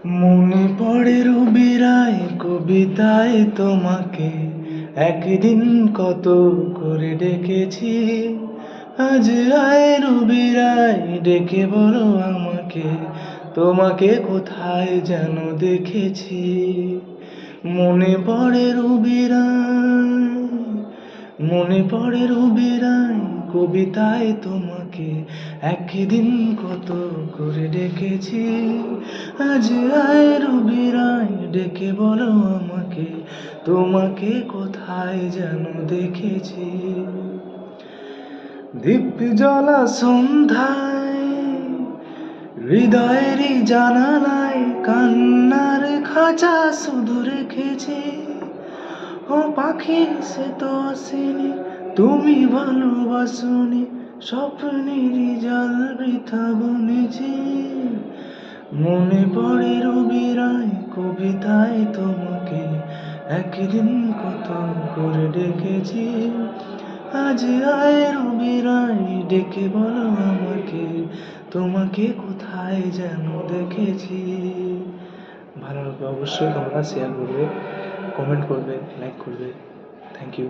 মনে পড়ে রবিরায় কবিতায় তোমাকে, একদিন কত করে ডেকেছি। আজ আয় রবিরায় ডেকে বলো আমাকে, তোমাকে কোথায় যেন দেখেছি। মনে পড়ে রবিরায়, মনে পড়ে রবিরায় কবিতায় তোমাকে, একদিন কত করে ডেকেছি। আজ আয় রবিরায় ডেকে বলো আমাকে, তোমাকে কোথায় যেন দেখেছি। দীপ জ্বলা সন্ধ্যায় হৃদয়েরই জানালায় কান্নার খাঁচা শুধু রেখেছি। ও পাখি সে তো আসেনি, তুমি ভালোবাসনি, স্বপ্নেরই জাল বৃথা বুনেছি। মনে পড়ে রবিরায় কবিতায় তোমাকে, একদিন কত করে ডেকেছি। আজ আয় রবিরায় ডেকে বলো আমাকে, তোমাকে কোথায় যেন দেখেছি। ভালো লাগবে অবশ্যই, তোমরা শেয়ার করবে, কমেন্ট করবে, লাইক করবে। Thank you.